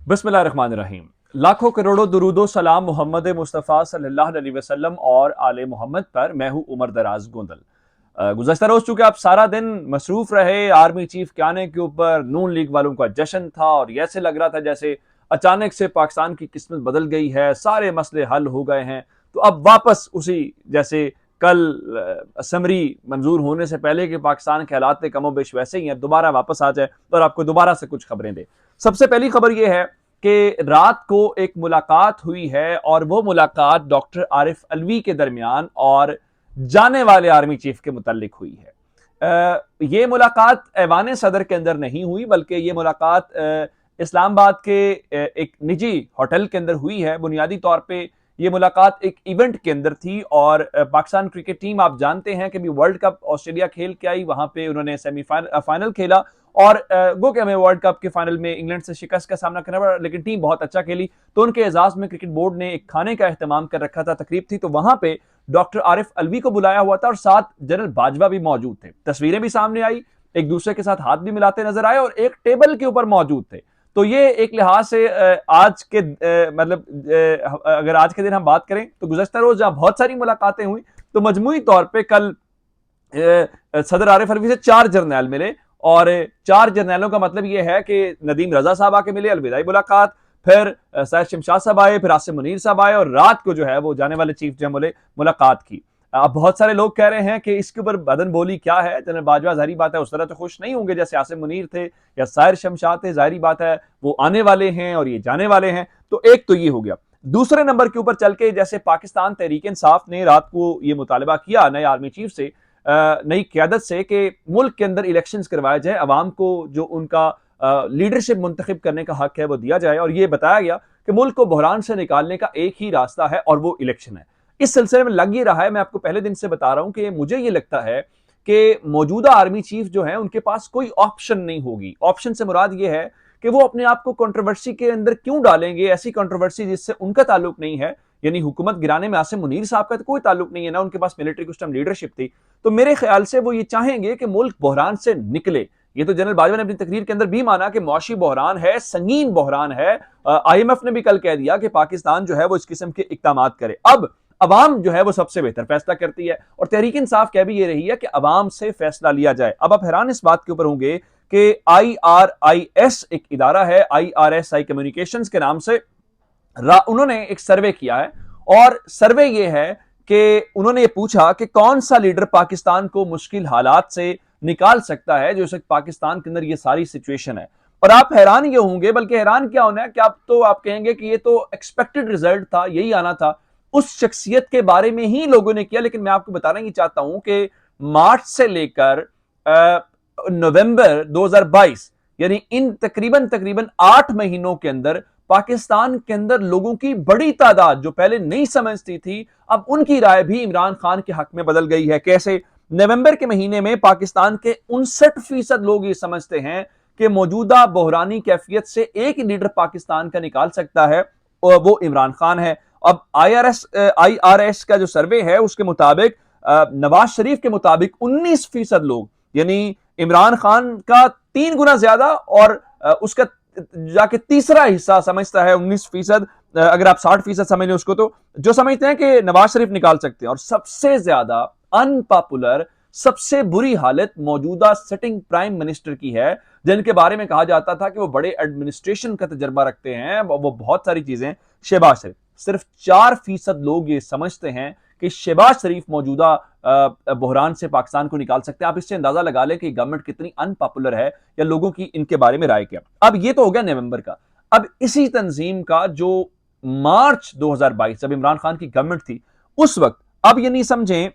बिस्मिल्लाहिर्रहमानिर्रहीम। लाखों करोड़ों दुरूदो सलाम मोहम्मद मुस्तफ़ा सल्लल्लाहु अलैहि वसल्लम और आले मोहम्मद पर। मैं हूं उमर दराज गोंदल। गुज़श्ता रोज़ चूंकि आप सारा दिन मसरूफ रहे आर्मी चीफ के आने के ऊपर, नून लीग वालों का जश्न था और ऐसे लग रहा था जैसे अचानक से पाकिस्तान की किस्मत बदल गई है, सारे मसले हल हो गए हैं। तो अब वापस उसी जैसे कल असम्बली मंजूर होने से पहले कि पाकिस्तान के हालात कमोबेश वैसे ही हैं, दोबारा वापस आ जाए और आपको दोबारा से कुछ खबरें दे। सबसे पहली खबर यह है कि रात को एक मुलाकात हुई है और वो मुलाकात डॉक्टर आरिफ अलवी के दरमियान और जाने वाले आर्मी चीफ के मुतालिक हुई है। ये मुलाकात ऐवान सदर के अंदर नहीं हुई, बल्कि ये मुलाकात इस्लामाबाद के एक निजी होटल के अंदर हुई है। बुनियादी तौर पे ये मुलाकात एक इवेंट के अंदर थी और पाकिस्तान क्रिकेट टीम, आप जानते हैं कि भी वर्ल्ड कप ऑस्ट्रेलिया खेल के आई, वहां पे उन्होंने फाइनल खेला और गो कि हमें वर्ल्ड कप के फाइनल में इंग्लैंड से शिकस्त का सामना करना पड़ा, लेकिन टीम बहुत अच्छा खेली। तो उनके एजाज में क्रिकेट बोर्ड ने एक खाने का एहतमाम कर रखा था, तकरीब थी, तो वहां पे डॉक्टर आरिफ अलवी को बुलाया हुआ था और साथ जनरल बाजवा भी मौजूद थे। तस्वीरें भी सामने आई, एक दूसरे के साथ हाथ भी मिलाते नजर आए और एक टेबल के ऊपर मौजूद थे। तो ये एक लिहाज से आज के अगर आज के दिन हम बात करें तो गुज़श्ता रोज जहां बहुत सारी मुलाकातें हुई, तो मजमूई तौर पर कल सदर आरिफ अलवी से 4 जर्नैल मिले और 4 जर्नैलों का मतलब यह है कि नदीम रजा साहब आके मिले, अलविदाई मुलाकात, फिर सैयद शमशाद साहब आए, फिर आसिम मुनीर साहब आए और रात को जो है वो जाने वाले चीफ जो बोले मुलाकात की। अब बहुत सारे लोग कह रहे हैं कि इसके ऊपर बदन बोली क्या है। जनरल बाजवा जाहिर बात है उस तरह तो खुश नहीं होंगे जैसे आसिम मुनीर थे या सायर शमशाद थे, जाहिर बात है वो आने वाले हैं और ये जाने वाले हैं। तो एक तो ये हो गया। दूसरे नंबर के ऊपर चल के जैसे पाकिस्तान तहरीक इंसाफ ने रात को ये मुतालबा किया नए आर्मी चीफ से, नई क्यादत से, कि मुल्क के अंदर इलेक्शंस करवाए जाए, अवाम को जो उनका लीडरशिप मुंतखब करने का हक है वो दिया जाए और ये बताया गया कि मुल्क को बहरान से निकालने का एक ही रास्ता है और वो इलेक्शन है। इस सिलसिले में लग ही रहा है, मैं आपको पहले दिन से बता रहा हूं कि मुझे ये लगता है कि मौजूदा आर्मी चीफ जो है उनके पास कोई ऑप्शन नहीं होगी। ऑप्शन से मुराद ये है कि वो अपने आप को कंट्रोवर्सी के अंदर क्यों डालेंगे, ऐसी कंट्रोवर्सी जिससे उनका ताल्लुक नहीं है। यानी हुकूमत गिराने में आसिम मुनीर साहब का तो कोई ताल्लुक नहीं है ना, उनके पास मिलिट्री कुछ टाइम लीडरशिप थी। तो मेरे ख्याल से वो ये चाहेंगे कि मुल्क बहरान से निकले। ये तो जनरल बाजवा ने अपनी तकरीर के अंदर भी माना कि मुआशी बहरान है, संगीन बहरान है। IMF ने भी कल कह दिया कि पाकिस्तान जो है वो इस किस्म के इकदाम करे। अब अवाम जो है वो सबसे बेहतर फैसला करती है और तहरीक इंसाफ कह भी ये रही है कि अवाम से फैसला लिया जाए। अब आप हैरान इस बात के ऊपर होंगे कि IRIS एक इदारा है, IRSI कम्युनिकेशंस के नाम से, उन्होंने एक सर्वे किया है और सर्वे ये है कि उन्होंने ये पूछा कि कौन सा लीडर पाकिस्तान को मुश्किल हालात से निकाल सकता है, जो पाकिस्तान के अंदर ये सारी सिचुएशन है। और आप हैरान ये होंगे, बल्कि हैरान क्या होना है कि आप कहेंगे कि ये तो एक्सपेक्टेड रिजल्ट था, यही आना था, उस शख्सियत के बारे में ही लोगों ने किया। लेकिन मैं आपको बताना ही चाहता हूं कि मार्च से लेकर नवंबर 2022, यानी इन तकरीबन 8 महीनों के अंदर पाकिस्तान के अंदर लोगों की बड़ी तादाद जो पहले नहीं समझती थी, अब उनकी राय भी इमरान खान के हक में बदल गई है। कैसे? नवंबर के महीने में पाकिस्तान के 59% लोग ये समझते हैं कि मौजूदा बहरानी कैफियत से एक ही लीडर पाकिस्तान का निकाल सकता है और वो इमरान खान है। अब IRS का जो सर्वे है उसके मुताबिक, नवाज शरीफ के मुताबिक 19% लोग, यानी इमरान खान का 3 गुना ज्यादा और उसका जाके तीसरा हिस्सा समझता है 19%। अगर आप 60% समझ लें उसको, तो जो समझते हैं कि नवाज शरीफ निकाल सकते हैं। और सबसे ज्यादा अनपॉपुलर, सबसे बुरी हालत मौजूदा सिटिंग प्राइम मिनिस्टर की है, जिनके बारे में कहा जाता था कि वो बड़े एडमिनिस्ट्रेशन का तजर्बा रखते हैं, वो बहुत सारी चीजें। शहबाज शरीफ, सिर्फ 4% लोग ये समझते हैं कि शहबाज शरीफ मौजूदा बहरान से पाकिस्तान को निकाल सकते हैं। आप इससे अंदाजा लगा लें कि गवर्नमेंट कितनी अनपॉपुलर है या लोगों की इनके बारे में राय क्या। अब ये तो हो गया नवंबर का। अब इसी तंजीम का जो मार्च 2022 जब इमरान खान की गवर्नमेंट थी उस वक्त, अब ये नहीं समझें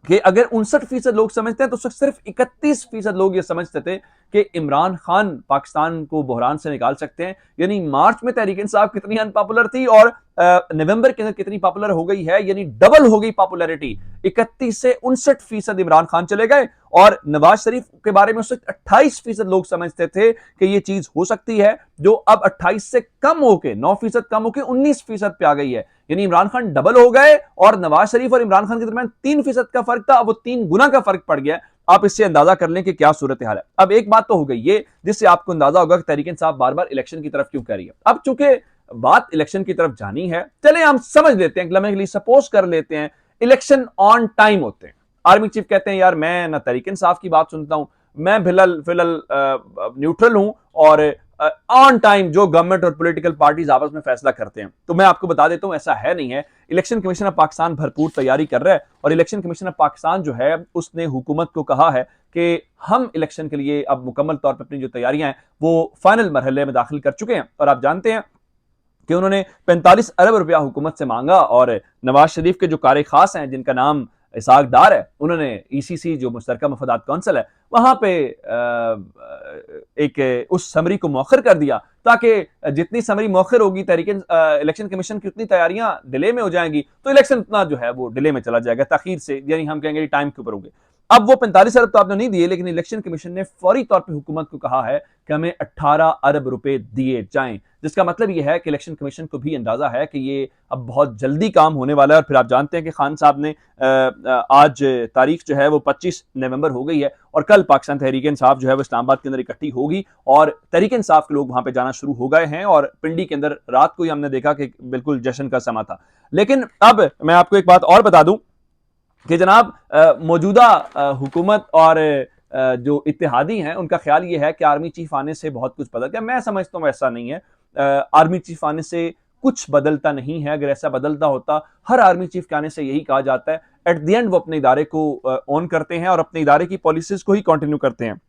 कि अगर 59% लोग समझते हैं तो सिर्फ 31% लोग ये समझते थे कि इमरान खान पाकिस्तान को बहरान से निकाल सकते हैं। यानी मार्च में तहरीक इंसाफ कितनी अनपॉपुलर थी और नवंबर के अंदर कितनी पॉपुलर हो गई है, यानी डबल हो गई पॉपुलैरिटी। 31 से 59% इमरान खान चले गए और नवाज शरीफ के बारे में उस वक्त 28% लोग समझते थे कि ये चीज हो सकती है, जो अब 28 से कम होकर 9% कम होकर 19% पे आ गई है। यानी इमरान खान डबल हो गए और नवाज शरीफ और इमरान खान के दरमियान 3% का फर्क था, अब वो 3 गुना का फर्क पड़ गया। आप इससे अंदाजा कर लें कि क्या सूरत हाल है। अब एक बात तो हो गई ये जिससे आपको अंदाजा होगा कि तहरीक इंसाफ बार बार इलेक्शन की तरफ क्यों कह रही है। अब चूंकि बात इलेक्शन की तरफ जानी है, चले हम समझ लेते हैं, लम्हे के लिए सपोज कर लेते हैं इलेक्शन ऑन टाइम होते हैं। आर्मी चीफ कहते हैं यार मैं ना तहरीक इंसाफ की बात सुनता हूं, मैं फिलहाल न्यूट्रल हूं और ऑन टाइम जो गवर्नमेंट और पॉलिटिकल पार्टीज आपस में फैसला करते हैं। तो मैं आपको बता देता हूं ऐसा है नहीं है। इलेक्शन कमीशन ऑफ पाकिस्तान भरपूर तैयारी कर रहा है और इलेक्शन कमीशन ऑफ पाकिस्तान जो है उसने हुकूमत को कहा है कि हम इलेक्शन के लिए अब मुकम्मल तौर पर अपनी जो तैयारियां हैं वो फाइनल मरहले में दाखिल कर चुके हैं। और आप जानते हैं कि उन्होंने 45 अरब रुपया हुकूमत से मांगा और नवाज शरीफ के जो कार खास हैं जिनका नाम इसाक डार है, उन्होंने ईसीसी जो मुश्तरका मफादात कौंसिल है वहां पे एक उस समरी को मौखर कर दिया ताकि जितनी समरी मौखर होगी तहरीक इलेक्शन कमीशन की उतनी तैयारियां डिले में हो जाएंगी, तो इलेक्शन उतना जो है वो डिले में चला जाएगा ताखीर से, यानी हम कहेंगे टाइम के ऊपर होंगे। अब वो 45 अरब तो आपने नहीं दिए, लेकिन इलेक्शन कमीशन ने फौरी तौर पर हुकूमत को कहा है कि हमें 18 अरब रुपए दिए जाएं, जिसका मतलब यह है कि इलेक्शन कमीशन को भी अंदाजा है कि ये अब बहुत जल्दी काम होने वाला है। और फिर आप जानते हैं कि खान साहब ने आज तारीख जो है वो 25 नवंबर हो गई है और कल पाकिस्तान तहरीक इंसाफ जो है वो इस्लामाबाद के अंदर इकट्ठी होगी और तहरीक इंसाफ के लोग वहां पे जाना शुरू हो गए हैं और पिंडी के अंदर रात को ही हमने देखा कि बिल्कुल जश्न का समा था। लेकिन अब मैं आपको एक बात और बता दूं कि जनाब मौजूदा हुकूमत और जो इत्तेहादी हैं उनका ख्याल ये है कि आर्मी चीफ आने से बहुत कुछ बदल गया। मैं समझता हूँ ऐसा नहीं है। आर्मी चीफ आने से कुछ बदलता नहीं है। अगर ऐसा बदलता होता, हर आर्मी चीफ के आने से यही कहा जाता है एट द एंड वो अपने इदारे को ऑन करते हैं और अपने इदारे की पॉलिसीज को ही कंटिन्यू करते हैं।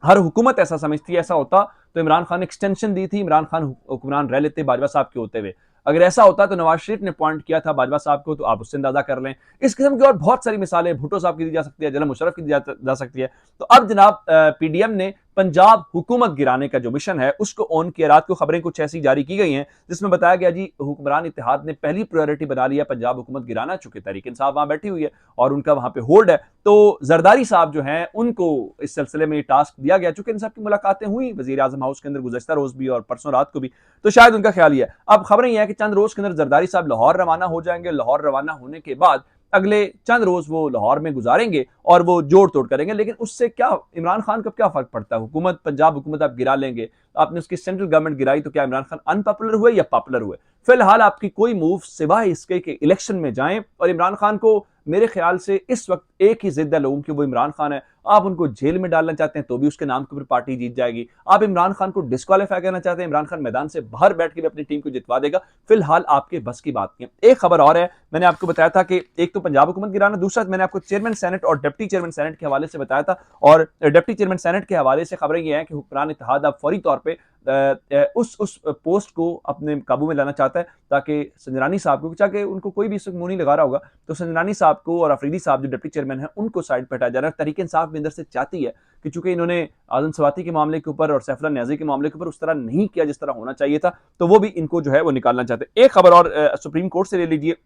हर हुकूमत ऐसा समझती है, ऐसा होता तो इमरान खान ने एक्सटेंशन दी थी, इमरान खान हुक्मरान रह लेते बाजवा साहब के होते हुए। अगर ऐसा होता तो नवाज शरीफ ने पॉइंट किया था बाजवा साहब को, तो आप उससे अंदाजा कर लें। इस किस्म की और बहुत सारी मिसालें भुट्टो साहब की दी जा सकती है, जनरल मुशर्रफ की दी जा सकती है। तो अब जनाब पीडीएम ने पंजाब हुकूमत गिराने का जो मिशन है उसको ऑन किया। रात को खबरें कुछ ऐसी जारी की गई हैं जिसमें बताया गया जी हुक्मरान इत्तेहाद ने पहली प्रायोरिटी बना लिया पंजाब हुकूमत गिराना, चूंकि तहरीक इंसाफ वहां बैठी हुई है और उनका वहां पे होल्ड है। तो जरदारी साहब जो हैं उनको इस सिलसिले में टास्क दिया गया, चूंकि इन सब की मुलाकातें हुई वजीर आजम हाउस के अंदर गुज़श्ता रोज भी और परसों रात को भी, तो शायद उनका ख्याल ये है। अब खबरें यह है कि चंद रोज के अंदर जरदारी साहब लाहौर रवाना हो जाएंगे। लाहौर रवाना होने के बाद अगले चंद रोज वो लाहौर में गुजारेंगे और वो जोड़ तोड़ करेंगे। लेकिन उससे क्या इमरान खान का क्या फर्क पड़ता है? हुकूमत पंजाब हुकूमत आप गिरा लेंगे, आपने उसकी सेंट्रल गवर्नमेंट गिराई, तो क्या इमरान खान अनपॉपुलर हुए या पॉपुलर हुए? फिलहाल आपकी कोई मूव सिवाय इसके कि इलेक्शन में जाएं। और इमरान खान को मेरे ख्याल से इस वक्त एक ही जिद है लोगों की, वो इमरान खान है। आप उनको जेल में डालना चाहते हैं तो भी उसके नाम के ऊपर पार्टी जीत जाएगी। आप इमरान खान को डिस्क्वालीफाई करना चाहते हैं, इमरान खान मैदान से बाहर बैठ के भी अपनी टीम को जितवा देगा। फिलहाल आपके बस की बात नहीं है। एक खबर और है, मैंने आपको बताया था कि एक तो पंजाब हुकूमत गिराना, दूसरा मैंने आपको चेयरमैन सेनेट और डिप्टी चेयरमैन सेनेट के हवाले से बताया था। और डिप्टी चेयरमैन सेनेट के हवाले से खबरें ये हैं कि हुक्मरान इत्तेहाद अब फौरी तौर पर उस पोस्ट को अपने काबू में लाना चाहता है ताकि संजरानी साहब को, चाहे उनको कोई भी मुंह नहीं लगा रहा होगा, तो संजरानी साहब को और अफरीदी साहब जो डिप्टी चेयरमैन है उनको साइड पर हटाया जा रहा है। तहरीक इंसाफ भी अंदर से चाहती है कि चूंकि इन्होंने आजम सवाती के मामले के ऊपर और सैफुल्लाह न्याजी के मामले के ऊपर उस तरह नहीं किया जिस तरह होना चाहिए था, तो वो भी इनको जो है वो निकालना चाहते हैं। एक खबर और सुप्रीम कोर्ट से ले लीजिए,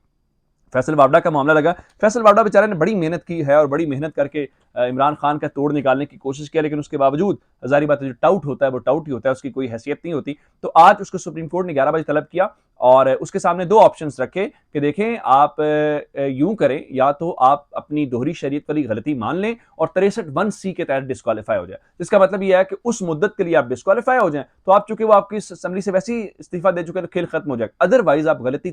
फैसल वावड़ा का मामला लगा। फैसल वावड़ा बेचारे ने बड़ी मेहनत की है और बड़ी मेहनत करके इमरान खान का तोड़ निकालने की कोशिश किया, लेकिन उसके बावजूद जारी बात है जो टाउट होता है वो टाउट ही होता है, उसकी कोई हैसियत नहीं होती। तो आज उसको सुप्रीम कोर्ट ने 11 बजे तलब किया और उसके सामने दो ऑप्शंस रखे कि देखें आप यूं करें, या तो आप अपनी दोहरी शरीयत वाली गलती मान लें और 63(1)(c) के तहत डिस्क्वालीफाई हो जाए। जिसका मतलब यह है कि उस मुद्दत के लिए आप डिस्क्वालीफाई हो जाएं, तो आप चूंकि वो आपकी असेंबली से वैसे ही इस्तीफा दे चुके हैं तो खेल खत्म हो जाएगा। अदरवाइज आप गलती